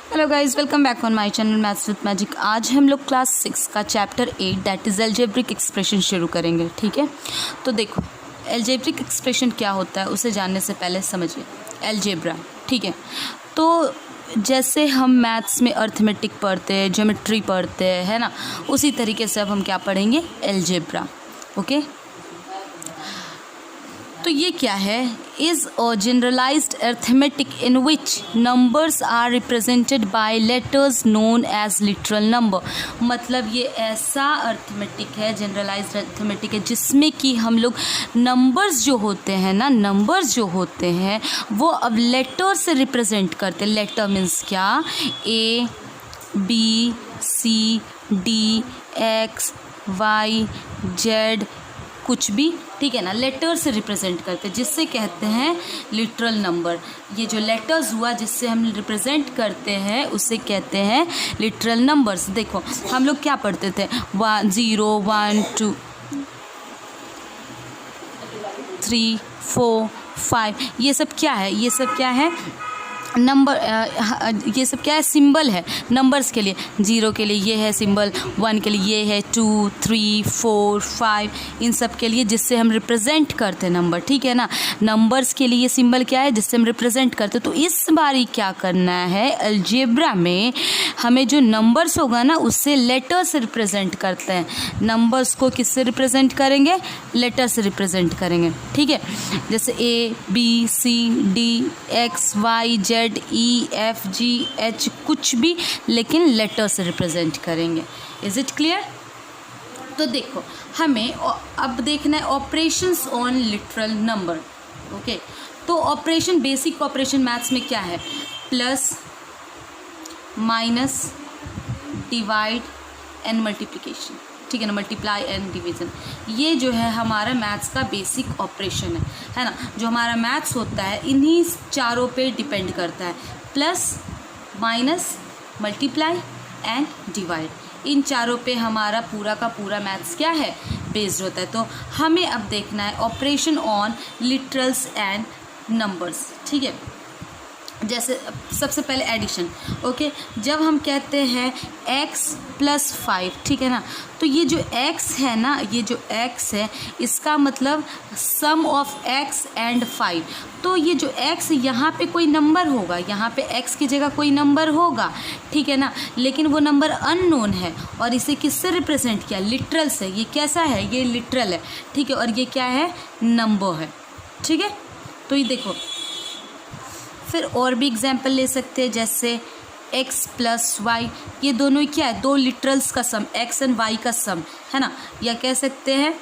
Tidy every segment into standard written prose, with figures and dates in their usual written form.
Hello guys, welcome back on my channel maths with magic. आज हम लोग class 6 का chapter 8 that is algebraic expression शुरू करेंगे। ठीक है, तो देखो अलजेब्रिक एक्सप्रेशन क्या होता है उसे जानने से पहले समझिए अलजेब्रा। ठीक है, तो जैसे हम मैथ्स में अर्थमेटिक पढ़ते हैं, ज्योमेट्री पढ़ते हैं, है ना, उसी तरीके से अब हम क्या पढ़ेंगे, अलजेब्रा। ओके, तो ये क्या है, is a generalised arithmetic in which numbers are represented by letters known as literal number. मतलब ये ऐसा अर्थमेटिक है, जनरलाइज्ड अर्थमेटिक है, जिसमें कि हम लोग नंबर्स जो होते हैं ना, नंबर्स जो होते हैं वो अब लेटर से रिप्रेजेंट करते हैं। लेटर मीन्स क्या, A B C D X Y Z कुछ भी, ठीक है ना, लेटर से रिप्रेजेंट करते हैं, जिससे कहते हैं लिटरल नंबर। ये जो लेटर्स हुआ जिससे हम रिप्रेजेंट करते हैं उसे कहते हैं लिटरल नंबर्स। देखो हम लोग क्या पढ़ते थे, 0 1 2 3 4 5, ये सब क्या है, ये सब क्या है, नंबर, ये सब क्या है, सिंबल है नंबर्स के लिए। 0 के लिए ये है सिंबल, 1 के लिए ये है, 2 3 4 5, इन सब के लिए जिससे हम रिप्रेजेंट करते हैं नंबर। ठीक है ना, नंबर्स के लिए ये सिंबल क्या है, जिससे हम रिप्रेजेंट करते हैं। तो इस बारी क्या करना है, अलजेब्रा में हमें जो नंबर्स होगा ना उससे लेटर से रिप्रेजेंट करते हैं। नंबर्स को किससे रिप्रेजेंट करेंगे, लेटर से रिप्रेजेंट करेंगे। ठीक है, जैसे A B C D X Y Z E F G H कुछ भी, लेकिन लेटर से रिप्रेजेंट करेंगे। Is it clear? तो देखो हमें अब देखना है operations on literal number. Okay, तो ऑपरेशन, बेसिक ऑपरेशन मैथ्स में क्या है, plus minus divide and multiplication. ठीक है ना, मल्टीप्लाई एंड डिवीज़न, ये जो है हमारा मैथ्स का बेसिक ऑपरेशन है ना। जो हमारा मैथ्स होता है इन्हीं चारों पे डिपेंड करता है, plus minus multiply and divide, इन चारों पे हमारा पूरा का पूरा मैथ्स क्या है, बेस्ड होता है। तो हमें अब देखना है operation on literals and numbers. ठीक है, जैसे सबसे पहले एडिशन। ओके, जब हम कहते हैं x + 5, ठीक है ना, तो ये जो x है ना, ये जो x है इसका मतलब सम ऑफ x एंड 5। तो ये जो x यहाँ पे कोई नंबर होगा, यहाँ पे x की जगह कोई नंबर होगा, ठीक है ना, लेकिन वो नंबर अननोन है और इसे किससे रिप्रेजेंट किया, लिटरल से। ये कैसा है, ये लिटरल है। ठीक है, और ये क्या है, नंबर है। ठीक है, तो ये देखो फिर और भी एग्जाम्पल ले सकते हैं, जैसे x + y, ये दोनों ही क्या है, दो लिटरल्स का सम, x एंड y का सम है ना। या कह सकते हैं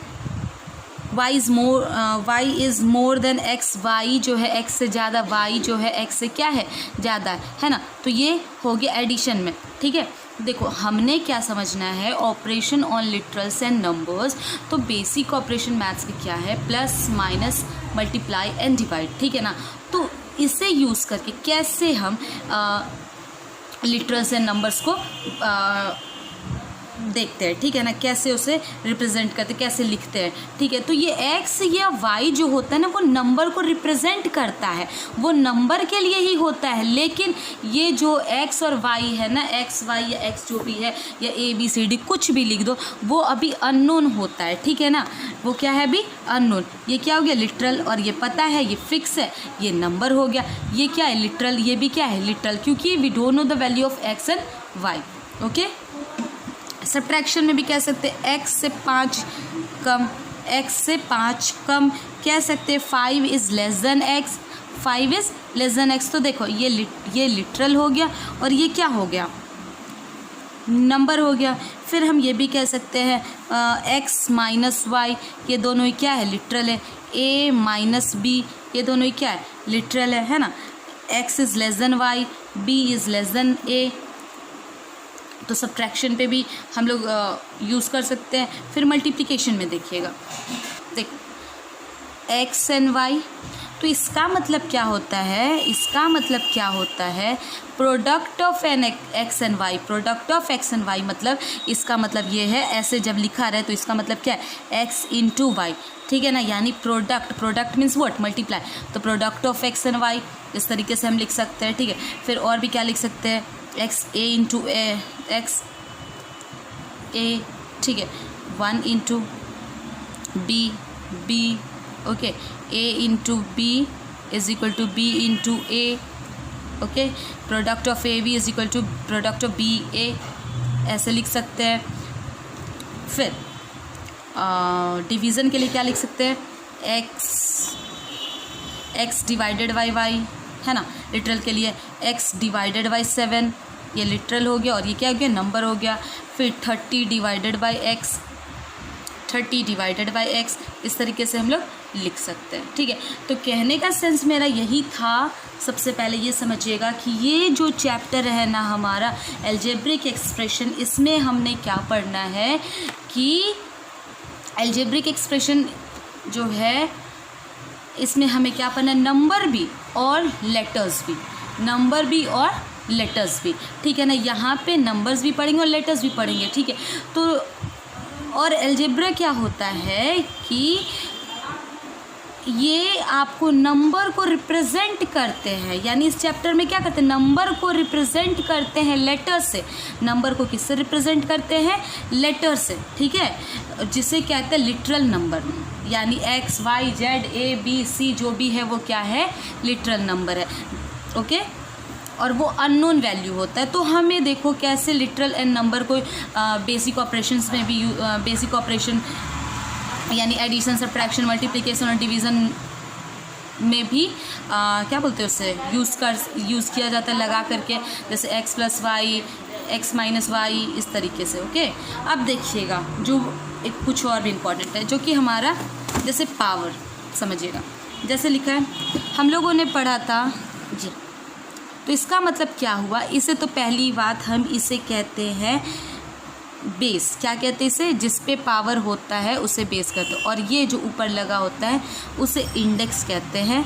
y is more than x, y जो है x से ज़्यादा, y जो है x से क्या है, ज़्यादा है ना। तो ये हो गया एडिशन में। ठीक है, देखो हमने क्या समझना है, operation on literals and numbers. तो बेसिक ऑपरेशन मैथ्स की क्या है, plus minus multiply and divide. ठीक है ना, तो इसे यूज़ करके कैसे हम लिटरल्स एंड नंबर्स को देखते हैं, ठीक है ना, कैसे उसे रिप्रेजेंट करते, कैसे लिखते हैं। ठीक है, तो ये x या y जो होता है ना, वो नंबर को रिप्रेजेंट करता है, वो नंबर के लिए ही होता है। लेकिन ये जो x और y है ना, x y या x जो भी है, या a b c d कुछ भी लिख दो, वो अभी अननोन होता है। ठीक है ना, वो क्या है, अभी अननोन। ये क्या हो गया, लिटरल, और ये पता है, ये फिक्स है, ये नंबर हो गया। ये क्या है, लिटरल, ये भी क्या है, लिटरल, क्योंकि we don't know the value of x and y। Okay, subtraction में भी कह सकते हैं x से 5 कम, x से 5 कम कह सकते हैं 5 is less than x, 5 is less than x। तो देखो ये लिटरल हो गया और ये क्या हो गया, नंबर हो गया। फिर हम ये भी कह सकते हैं x - y, ये दोनों ही क्या है, लिटरल है। a - b, ये दोनों ही क्या है, लिटरल है ना। x is less than y, b is less than a। तो सब्ट्रैक्शन पे भी हम लोग यूज़ कर सकते हैं। फिर मल्टीप्लिकेशन में देखिएगा, देखो x एंड y, तो इसका मतलब क्या होता है, इसका मतलब क्या होता है, product of an x and y, product of x and y, मतलब इसका मतलब ये है, ऐसे जब लिखा रहे तो इसका मतलब क्या है, x × y। ठीक है ना, यानी प्रोडक्ट मीन्स व्हाट, मल्टीप्लाई। तो product of x and y इस तरीके से हम लिख सकते हैं। ठीक है, फिर और भी क्या लिख सकते हैं, x a into a x a, ठीक है, 1 into b b, okay, a into b is equal to b into a, okay, product of a b is equal to product of b a, ऐसे लिख सकते हैं। फिर division के लिए क्या लिख सकते हैं, एक्स डिवाइडेड बाई वाई, है ना, लिटरल के लिए एक्स डिवाइडेड बाई 7, ये लिटरल हो गया और ये क्या हो गया, नंबर हो गया। फिर 30 divided by x, 30 divided by x, इस तरीके से हम लोग लिख सकते हैं, ठीक है। तो कहने का सेंस मेरा यही था, सबसे पहले ये समझिएगा कि ये जो चैप्टर है ना हमारा अलजेब्रिक एक्सप्रेशन, इसमें हमने क्या पढ़ना है कि अलजेब्रिक एक्सप्रेशन जो है इसमें हमें क्या पढ़ना है, नंबर भी और लेटर्स भी, नंबर भी और लेटर्स भी, ठीक है ना। यहाँ पे नंबर्स भी पढ़ेंगे और लेटर्स भी पढ़ेंगे, ठीक है। तो और अलजेब्रा क्या होता है कि ये आपको नंबर को रिप्रेजेंट करते हैं, यानी इस चैप्टर में क्या करते हैं, नंबर को रिप्रेजेंट करते हैं लेटर से। नंबर को किससे रिप्रेजेंट करते हैं, लेटर से, ठीक है, जिसे कहते हैं लिटरल नंबर, यानी X Y Z A B C जो भी है वो क्या है, लिटरल नंबर है, ओके। और वो अननोन वैल्यू होता है। तो हमें देखो कैसे लिटरल एंड नंबर को बेसिक ऑपरेशंस में भी बेसिक ऑपरेशन यानी एडिशन सब्ट्रैक्शन मल्टीप्लिकेशन और डिवीज़न में भी क्या बोलते हैं उससे यूज़ किया जाता है लगा करके, जैसे X plus Y, X minus Y, इस तरीके से, ओके। अब देखिएगा जो एक कुछ और भी इम्पॉर्टेंट है जो कि हमारा जैसे पावर, समझिएगा, जैसे लिखा है हम लोगों ने पढ़ा था जी। तो इसका मतलब क्या हुआ, इसे तो पहली बात हम इसे कहते हैं बेस, क्या कहते हैं इसे, जिस पे पावर होता है उसे बेस कहते हैं। और ये जो ऊपर लगा होता है उसे इंडेक्स कहते हैं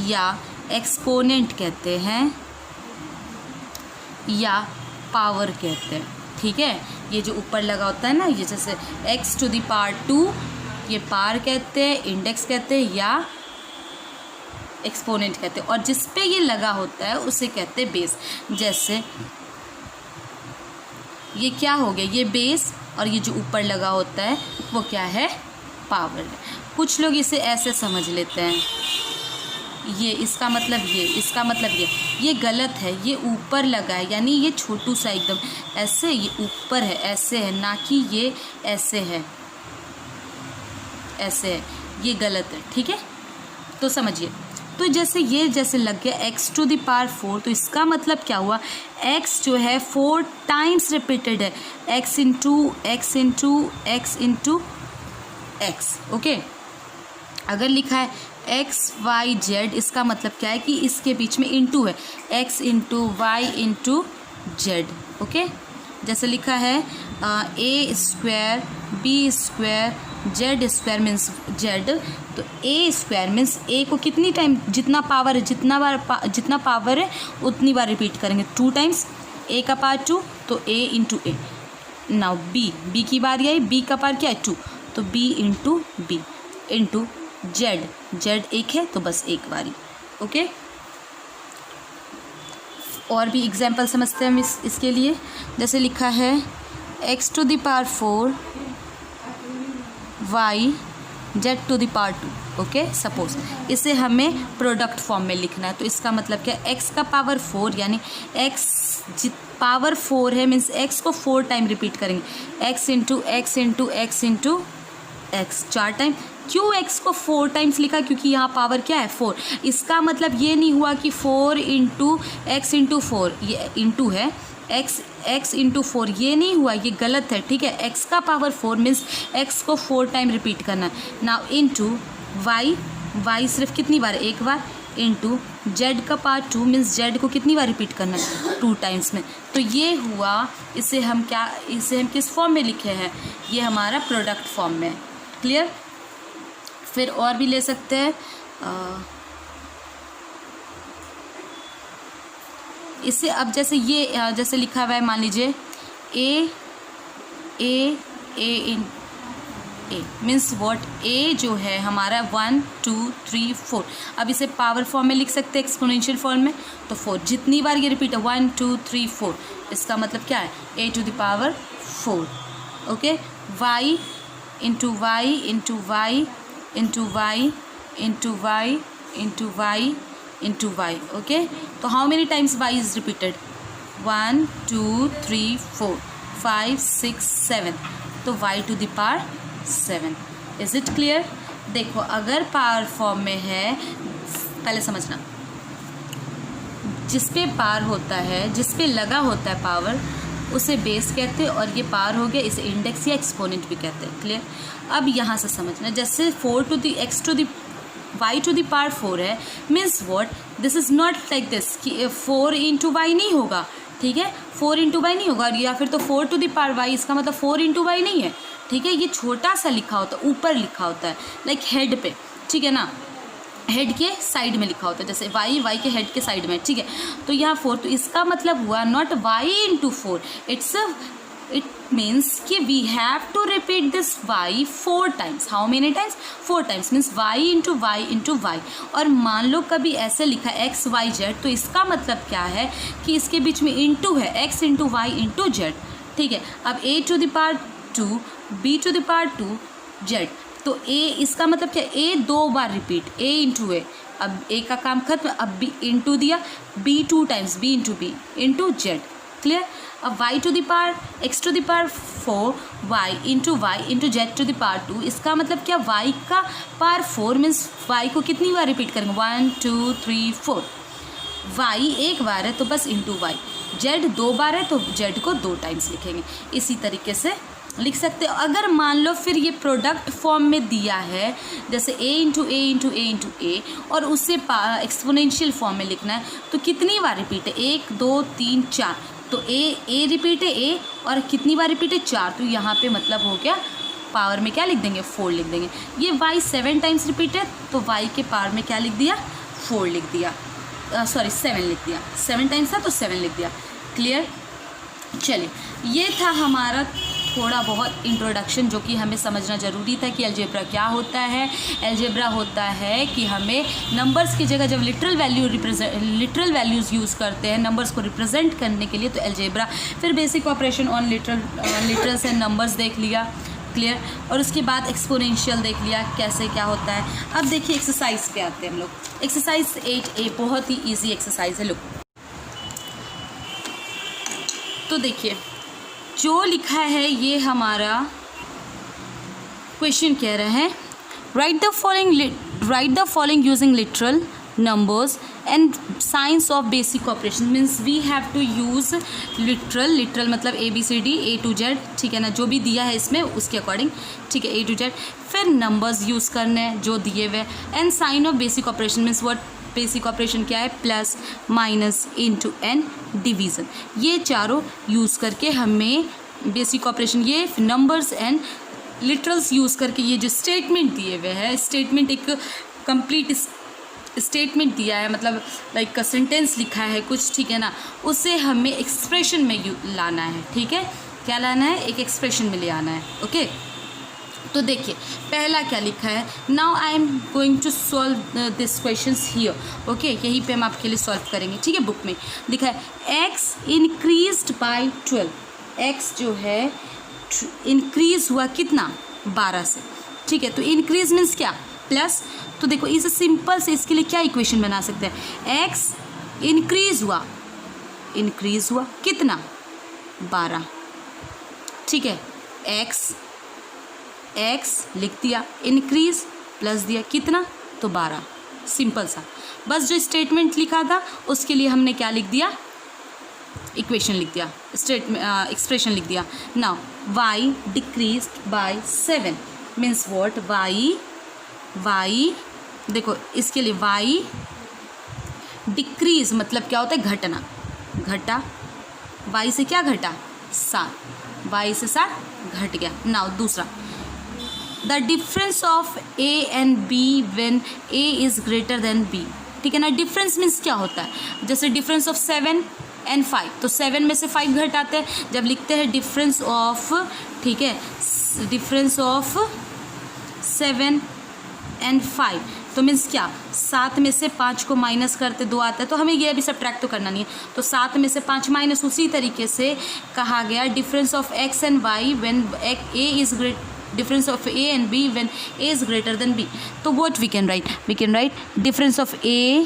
या एक्सपोनेंट कहते हैं या पावर कहते हैं, ठीक है। ये जो ऊपर लगा होता है ना, ये जैसे x टू द पावर 2, ये पावर कहते हैं, इंडेक्स कहते हैं या एक्सपोनेंट कहते हैं। और जिस पे ये लगा होता है उसे कहते हैं बेस। जैसे ये क्या हो गया, ये बेस, और ये जो ऊपर लगा होता है वो क्या है, पावर। कुछ लोग इसे ऐसे समझ लेते हैं, ये इसका मतलब ये, इसका मतलब ये गलत है। ये ऊपर लगा है यानी ये छोटू सा एकदम ऐसे, ये ऊपर है, ऐसे है, ना कि ये ऐसे है, ऐसे है, ये गलत है, ठीक है। तो समझिए, तो जैसे ये जैसे लग गया x टू द पावर 4, तो इसका मतलब क्या हुआ, x जो है 4 टाइम्स रिपीटेड है, x into x into x into x, okay. अगर लिखा है एक्स वाई जेड, इसका मतलब क्या है कि इसके बीच में इंटू है, x into Y into Z, okay. जैसे लिखा है a square B square Z square means Z, तो ए स्क्वायर मीन्स ए को कितनी टाइम, जितना पावर है, जितना पावर है उतनी बार रिपीट करेंगे, 2 टाइम्स, ए का पावर 2 तो ए इंटू ए। नाउ बी की बारी आई, बी का पावर क्या है 2, तो B into B into Z एक है तो बस एक बारी, ओके। और भी एग्जाम्पल समझते हैं हम इसके लिए। जैसे लिखा है x to the power 4 y z to the power 2, okay. Suppose इसे हमें प्रोडक्ट फॉर्म में लिखना है, तो इसका मतलब क्या है, x का पावर 4 यानी x पावर 4 है मीन्स x को 4 टाइम रिपीट करेंगे, x into x into x into x 4 time. क्यों x को 4 टाइम्स लिखा, क्योंकि यहाँ पावर क्या है 4। इसका मतलब ये नहीं हुआ कि 4 इंटू एक्स इंटू 4, ये इंटू है, x इंटू 4, ये नहीं हुआ, ये गलत है, ठीक है। x का पावर 4 मीन्स x को 4 टाइम रिपीट करना है। नाउ इंटू y सिर्फ कितनी बार, एक बार, इंटू z का पावर 2 मीन्स z को कितनी बार रिपीट करना है, 2 टाइम्स में। तो ये हुआ, इसे हम किस फॉर्म में लिखे हैं, ये हमारा प्रोडक्ट फॉर्म में, क्लियर। फिर और भी ले सकते हैं, इससे अब जैसे ये जैसे लिखा हुआ है, मान लीजिए ए मीन्स व्हाट, ए जो है हमारा 1 2 3 4, अब इसे पावर फॉर्म में लिख सकते हैं, एक्सपोनेंशियल फॉर्म में, तो 4 जितनी बार ये रिपीट है 1 2 3 4, इसका मतलब क्या है a to the power 4, okay. y into Y into Y into Y into Y into Y into y, okay. तो how many times y is repeated, 1 2 3 4 5 6 7, तो y to the power 7। Is it clear? देखो अगर power form में है, पहले समझना, जिस पे पावर होता है, जिस पे लगा होता है पावर, उसे बेस कहते हैं, और ये पावर हो गया, इसे इंडेक्स या एक्सपोनेंट भी कहते हैं। क्लियर? अब यहाँ से समझना, जैसे 4 to the x to the y to the power 4 है, means what, this is not like this कि 4 इंटू वाई नहीं होगा, ठीक है, 4 इंटू वाई नहीं होगा, या फिर तो 4 टू द पावर y, इसका मतलब 4 इंटू वाई नहीं है, ठीक है। ये छोटा सा लिखा होता है, ऊपर लिखा होता है, लाइक हेड पे, ठीक है ना, हेड के साइड में लिखा होता है, जैसे y के हेड के साइड में, ठीक है। तो यहाँ 4, तो इसका मतलब हुआ not y into 4, it means कि we have to repeat this y 4 times. How many times? 4 times, means y into Y into y. और मान लो कभी ऐसे लिखा x y z, तो इसका मतलब क्या है कि इसके बीच में इंटू है, x into Y into z, ठीक है। अब a to the power 2 b to the power 2 z, तो a, इसका मतलब क्या, a 2 बार रिपीट, a इंटू ए, अब a का काम खत्म, अब b इंटू दिया, b 2 times, b into b into z. Clear? अब y to the power x to the power 4 y into Y into z to the power 2, इसका मतलब क्या, y का पावर 4 मीन्स y को कितनी बार रिपीट करेंगे, 1 2 3 4, y एक बार है तो बस इंटू वाई, z 2 बार है तो z को 2 टाइम्स लिखेंगे। इसी तरीके से लिख सकते हो। अगर मान लो फिर ये प्रोडक्ट फॉर्म में दिया है, जैसे a into a into a into a, और उससे एक्सपोनेंशियल फॉर्म में लिखना है, तो कितनी बार रिपीट है, 1 2 3 4, तो a रिपीट है a, और कितनी बार रिपीट है, 4, तो यहाँ पे मतलब हो गया पावर में क्या लिख देंगे, 4 लिख देंगे। ये y 7 टाइम्स रिपीट है, तो y के पावर में क्या लिख दिया, 4 लिख दिया, सॉरी 7 लिख दिया, 7 टाइम्स था तो 7 लिख दिया। क्लियर? चलिए, ये था हमारा थोड़ा बहुत इंट्रोडक्शन, जो कि हमें समझना ज़रूरी था कि अलजेब्रा क्या होता है। अलजेब्रा होता है कि हमें नंबर्स की जगह जब लिटरल वैल्यूज़ यूज़ करते हैं नंबर्स को रिप्रेजेंट करने के लिए, तो अलजेब्रा। फिर basic operation on literals and numbers देख लिया। क्लियर? और उसके बाद एक्सपोनेंशियल देख लिया कैसे क्या होता है। अब देखिए एक्सरसाइज पे आते हैं हम लोग। एक्सरसाइज 8A बहुत ही ईजी एक्सरसाइज है। लोग तो देखिए जो लिखा है, ये हमारा क्वेश्चन कह रहे हैं, right the following using literal numbers and signs of basic operation, means we have to use literal मतलब ABCD A to Z, ठीक है ना, जो भी दिया है इसमें उसके अकॉर्डिंग, ठीक है, A to Z। फिर नंबर्स यूज़ करने हैं जो दिए हुए, and sign of basic operation, means what, basic operation क्या है, plus minus into and division. ये चारों यूज़ करके हमें बेसिक ऑपरेशन, ये नंबर्स एंड लिटरल्स यूज़ करके ये जो स्टेटमेंट दिए हुए हैं, स्टेटमेंट एक कंप्लीट स्टेटमेंट दिया है, मतलब लाइक सेंटेंस लिखा है कुछ, ठीक है ना, उसे हमें एक्सप्रेशन में लाना है। ठीक है, क्या लाना है, एक एक्सप्रेशन में ले आना है। ओके, तो देखिए पहला क्या लिखा है, now I am going to solve this questions here. Okay, यहीं पे हम आपके लिए सॉल्व करेंगे। ठीक है, बुक में लिखा है एक्स इंक्रीज्ड बाय 12। एक्स जो है इंक्रीज हुआ कितना, 12 से। ठीक है, तो इंक्रीज मीन्स क्या, प्लस। तो देखो इस सिंपल से इसके लिए क्या इक्वेशन बना सकते हैं, एक्स इंक्रीज हुआ कितना, 12। ठीक है, एक्स लिख दिया, इंक्रीज प्लस दिया कितना, तो 12। सिंपल सा, बस जो स्टेटमेंट लिखा था उसके लिए हमने क्या लिख दिया, इक्वेशन लिख दिया, एक्सप्रेशन लिख दिया। Now y decreased bye 7 means what, y देखो इसके लिए y डिक्रीज मतलब क्या होता है, घटना, घटा, y से क्या घटा, 7, y से 7 घट गया। नाउ दूसरा, the difference of a and b when a is greater than b। ठीक है ना, डिफरेंस मीन्स क्या होता है, जैसे डिफरेंस ऑफ 7 एंड 5, तो 7 में से 5 घटाते हैं जब लिखते हैं डिफरेंस ऑफ, ठीक है, डिफरेंस ऑफ 7 एंड 5, तो मीन्स क्या 7 में से 5 को माइनस करते 2 आता है, तो हमें ये अभी सब्ट्रैक्ट तो करना नहीं है, तो 7 में से 5 माइनस। उसी तरीके से कहा गया difference of x and y when a is great, difference of a and b when a is greater than b। तो what we can write difference of a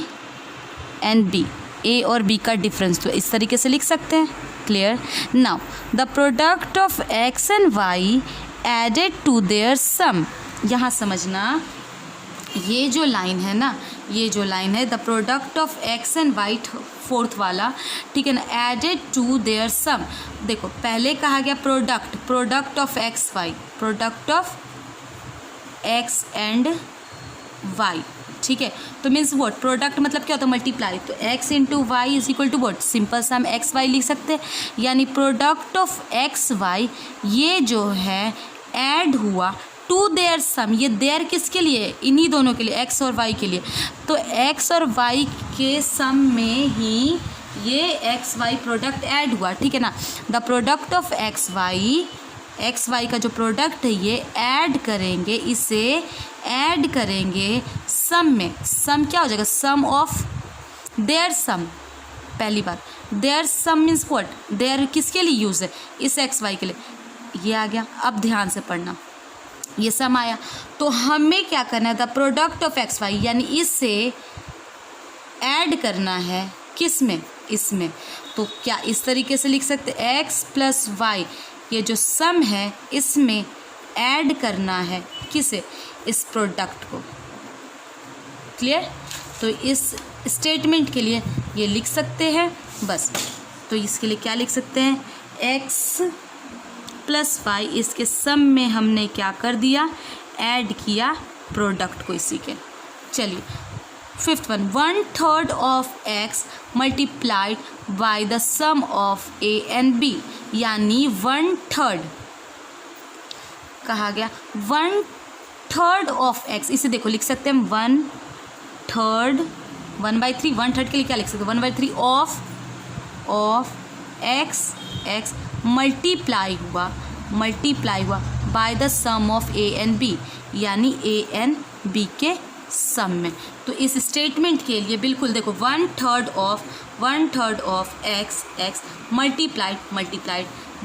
and b, a और b का difference, तो इस तरीके से लिख सकते हैं। Clear. Now the product of x and y added to their sum, यहाँ समझना ये जो लाइन है ना, ये जो लाइन है the product of x and y, fourth वाला, ठीक है ना, एडेड टू देयर सम। देखो पहले कहा गया product of x y, product of x and y, ठीक है। तो मीन्स व्हाट, प्रोडक्ट मतलब क्या होता है, मल्टीप्लाई, तो x into Y is equal to what, simple सा हम एक्स वाई लिख सकते हैं, यानी प्रोडक्ट ऑफ एक्स वाई ये जो है ऐड हुआ टू देयर सम। ये देयर किसके लिए, इन्हीं दोनों के लिए, एक्स और वाई के लिए, तो एक्स और वाई के सम में ही ये एक्स वाई प्रोडक्ट ऐड हुआ, ठीक है ना। The product of X Y का जो प्रोडक्ट है ये ऐड करेंगे, इसे ऐड करेंगे सम में। सम क्या हो जाएगा, सम ऑफ देयर सम। पहली बार their sum means what, their किसके लिए यूज़ है, इस एक्स वाई के लिए, ये आ गया। अब ध्यान से पढ़ना, ये सम आया, तो हमें क्या करना है, the product of X Y, यानी इसे ऐड करना है किस में, इसमें। तो क्या इस तरीके से लिख सकते, एक्स प्लस वाई, ये जो सम है इसमें ऐड करना है किसे, इस प्रोडक्ट को। क्लियर। तो इस स्टेटमेंट के लिए ये लिख सकते हैं बस। तो इसके लिए क्या लिख सकते हैं, एक्स प्लस वाई, इसके सम में हमने क्या कर दिया, ऐड किया प्रोडक्ट को इसी के। चलिए fifth one, 1/3 of x multiplied by the sum of a and b, यानी 1/3 कहा गया, 1/3 ऑफ x, इसे देखो लिख सकते हैं 1/3, 1/3, 1/3 के लिए क्या लिख सकते हैं, 1/3 ऑफ x मल्टीप्लाई हुआ by the sum of a and b, यानी a एंड b के सम में। तो इस स्टेटमेंट के लिए बिल्कुल देखो 1/3 of x multiplied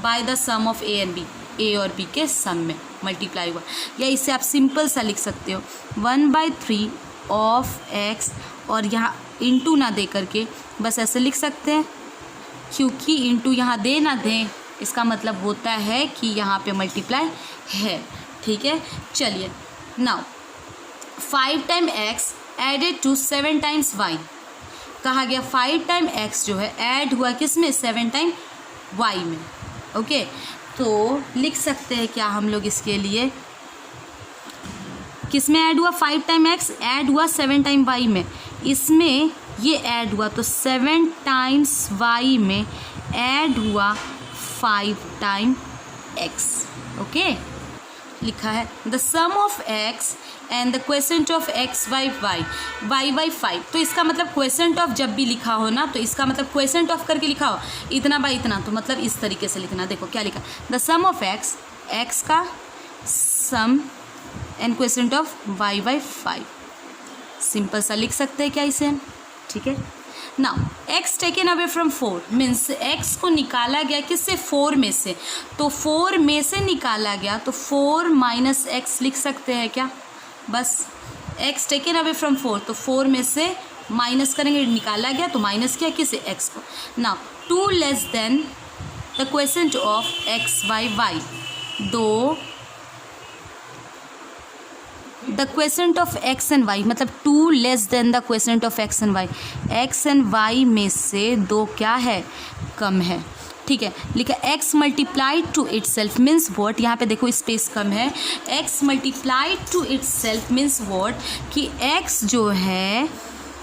by the sum of a and b, a और b के सम में मल्टीप्लाई हुआ। या इसे आप सिंपल सा लिख सकते हो 1/3 ऑफ x, और यहाँ इंटू ना दे करके बस ऐसे लिख सकते हैं, क्योंकि इंटू यहाँ दे ना दें इसका मतलब होता है कि यहाँ पे मल्टीप्लाई है, ठीक है। चलिए now 5 time x added to 7 times y, कहा गया 5 टाइम x जो है ऐड हुआ किस में, 7 टाइम y में। ओके, तो लिख सकते हैं क्या हम लोग इसके लिए, किस में ऐड हुआ, 5 टाइम x ऐड हुआ 7 टाइम y में, इसमें ये ऐड हुआ तो 7 टाइम्स y में ऐड हुआ 5 टाइम x। ओके, लिखा है the sum of x and the quotient of x by y by 5। तो इसका मतलब क्वेसेंट ऑफ जब भी लिखा हो ना, तो इसका मतलब क्वेसेंट ऑफ करके लिखा हो इतना बाई इतना, तो मतलब इस तरीके से लिखना। देखो क्या लिखा, द सम ऑफ x का sum and quotient of y by 5। Simple सा लिख सकते हैं क्या इसे हम, ठीक है। Now x taken away from 4 means x को निकाला गया किससे, 4 में से, तो 4 में से निकाला गया तो 4 माइनस x लिख सकते हैं क्या, बस x टेकन अवे फ्रॉम 4, तो 4 में से माइनस करेंगे, निकाला गया तो माइनस किया किसे, x को। Now 2 less than the quotient of x by y, दो the quotient of x and y, मतलब 2 less than the quotient of x and y, x and y में से 2 क्या है, कम है, ठीक है। लिखा x multiplied to itself means what, यहाँ पे देखो स्पेस कम है, x multiplied to itself means what, कि x जो है,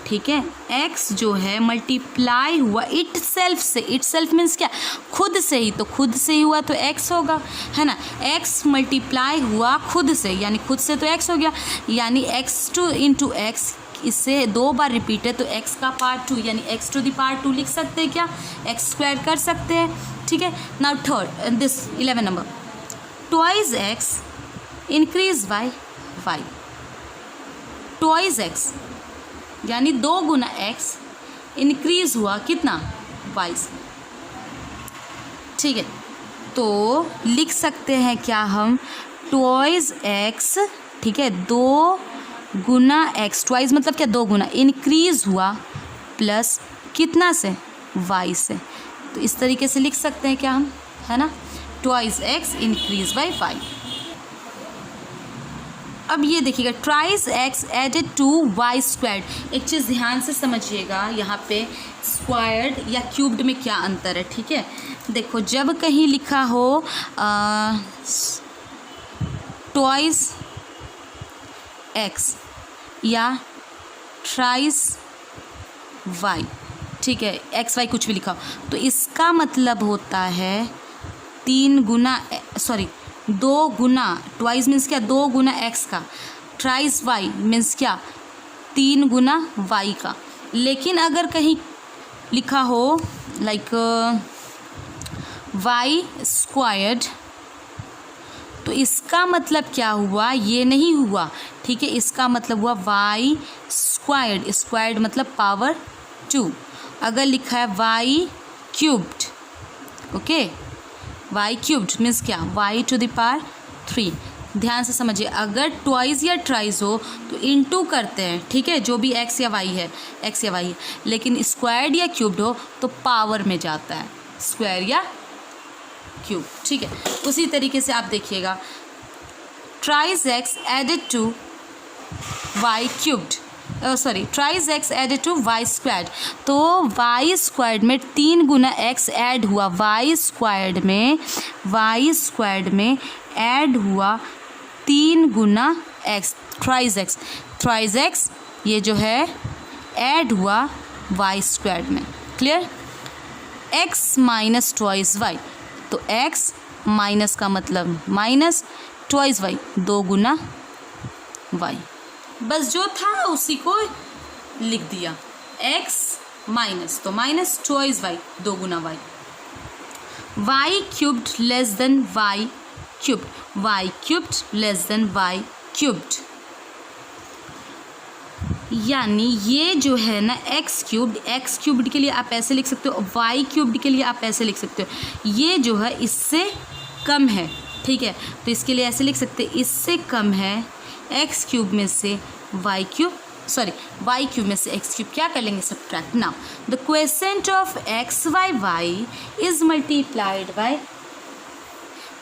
ठीक है, x जो है मल्टीप्लाई हुआ इट सेल्फ से, इट सेल्फ मीन्स क्या, खुद से ही, तो खुद से ही हुआ तो x होगा, है ना। x मल्टीप्लाई हुआ खुद से, यानी खुद से तो x हो गया, यानी x2 इंटू एक्स, इससे 2 बार रिपीट है तो x का पार्ट 2, यानी x टू द पावर 2 लिख सकते हैं क्या, x स्क्वायर कर सकते हैं, ठीक है। Now third this 11 number, twice x increase by 5 twice x यानी 2 गुना एक्स इंक्रीज हुआ कितना y से। ठीक है, तो लिख सकते हैं क्या हम ट्वाइस एक्स, ठीक है, 2 गुना एक्स, ट्वाइस मतलब क्या 2 गुना, इंक्रीज हुआ प्लस कितना से y से। तो इस तरीके से लिख सकते हैं क्या हम, है ना, ट्वाइस एक्स इंक्रीज बाय 5। अब ये देखिएगा thrice x added to y squared. एक चीज़ ध्यान से समझिएगा, यहाँ पे स्क्वायर्ड या क्यूब्ड में क्या अंतर है। ठीक है, देखो जब कहीं लिखा हो ट्वाइस एक्स या ट्राइस वाई, ठीक है, एक्स वाई कुछ भी लिखा हो, तो इसका मतलब होता है 2 गुना, ट्वाइस मीन्स क्या 2 गुना एक्स का, ट्राइस वाई मीन्स क्या 3 गुना वाई का। लेकिन अगर कहीं लिखा हो लाइक वाई स्क्वायर्ड, तो इसका मतलब क्या हुआ, ये नहीं हुआ, ठीक है, इसका मतलब हुआ वाई स्क्वायर्ड, स्क्वायर्ड मतलब पावर 2। अगर लिखा है Y cubed, okay, Y cubed means क्या वाई टू द पावर 3। ध्यान से समझिए, अगर ट्वाइस या ट्राइस हो तो इनटू करते हैं, ठीक है, जो भी एक्स या वाई है, एक्स या वाई है। लेकिन स्क्वायर्ड या क्यूब्ड हो तो पावर में जाता है, स्क्वायर या क्यूब। ठीक है, उसी तरीके से आप देखिएगा thrice x added to y cubed, thrice x added to y squared, तो वाई स्क्वायर्ड में 3 गुना एक्स ऐड हुआ, वाई स्क्वायर्ड में ऐड हुआ 3 गुना एक्स, ट्राइस एक्स ये जो है ऐड हुआ वाई स्क्वायर्ड में। Clear, x minus twice y, तो एक्स माइनस का मतलब माइनस, ट्वाइस वाई 2 गुना वाई, बस जो था उसी को लिख दिया, x माइनस तो माइनस ट्वाइस वाई 2 गुना y, y cubed less than y cubed, y cubed less than y cubed, यानी ये जो है ना एक्स क्यूब्ड के लिए आप ऐसे लिख सकते हो, वाई क्यूब्ड के लिए आप ऐसे लिख सकते हो, ये जो है इससे कम है। ठीक है, तो इसके लिए ऐसे लिख सकते हैं, इससे कम है एक्स क्यूब में से वाई क्यूब में से एक्स क्यूब, क्या कर लेंगे subtract. Now the quotient of x by y is multiplied by,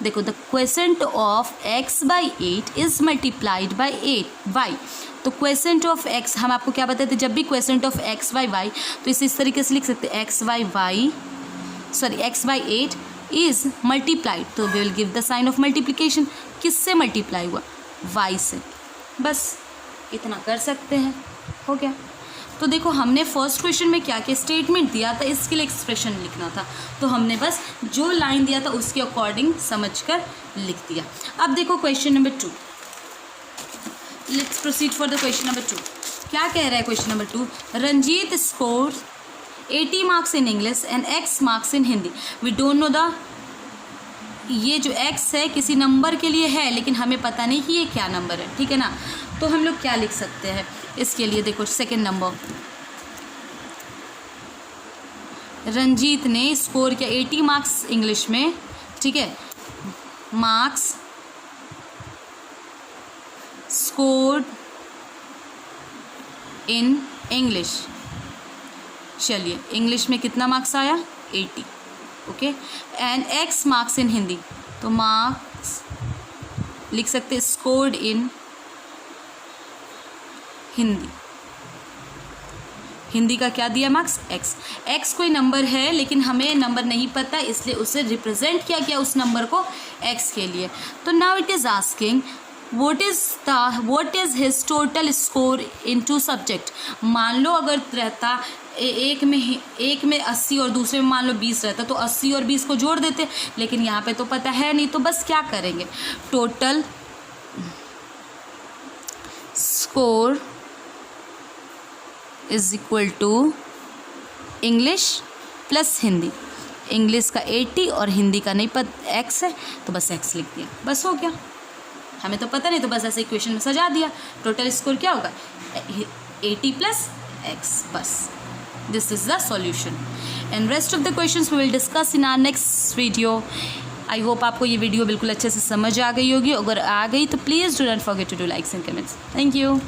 देखो the quotient of x by 8 is multiplied by 8 y. तो क्वोशिएंट ऑफ एक्स हम आपको क्या बताते थे, जब भी quotient of x by y तो इसे इस तरीके से लिख सकते हैं, एक्स बाई 8 इज मल्टीप्लाइड, तो we will give the sign of multiplication, किससे मल्टीप्लाई हुआ, वाई से। बस इतना कर सकते हैं, हो गया। तो देखो हमने फर्स्ट क्वेश्चन में क्या किया, स्टेटमेंट दिया था, इसके लिए एक्सप्रेशन लिखना था, तो हमने बस जो लाइन दिया था उसके अकॉर्डिंग समझकर लिख दिया। अब देखो question number 2, let's proceed for the question number 2। क्या कह रहा है question number 2, Ranjit score 80 marks in English and x marks in Hindi. We don't know the, ये जो x है किसी नंबर के लिए है लेकिन हमें पता नहीं कि ये क्या नंबर है, ठीक है ना। तो हम लोग क्या लिख सकते हैं इसके लिए, देखो सेकंड नंबर, रंजीत ने स्कोर किया 80 मार्क्स इंग्लिश में, ठीक है, मार्क्स स्कोर्ड इन इंग्लिश, चलिए इंग्लिश में कितना मार्क्स आया 80, okay, and x marks in Hindi, तो मार्क्स लिख सकते स्कोर्ड इन हिंदी, हिंदी का क्या दिया मार्क्स x कोई नंबर है लेकिन हमें नंबर नहीं पता, इसलिए उसे रिप्रेजेंट किया गया उस नंबर को x के लिए। तो now it is asking what is his total score in 2 subject। मान लो अगर रहता एक में 80 और दूसरे में मान लो 20 रहता, तो 80 और 20 को जोड़ देते, लेकिन यहाँ पे तो पता है नहीं, तो बस क्या करेंगे, total score is equal to English plus Hindi, English का 80 और हिंदी का नहीं पता x है, तो बस x लिख दिया, बस हो गया, हमें तो पता नहीं, तो बस ऐसे इक्वेशन में सजा दिया। टोटल स्कोर क्या होगा 80 + x, बस this is the solution. And rest of the questions we will discuss in our next video. I hope आपको ये वीडियो बिल्कुल अच्छे से समझ आ गई होगी। अगर आ गई तो please do not forget to do likes and comments. Thank you.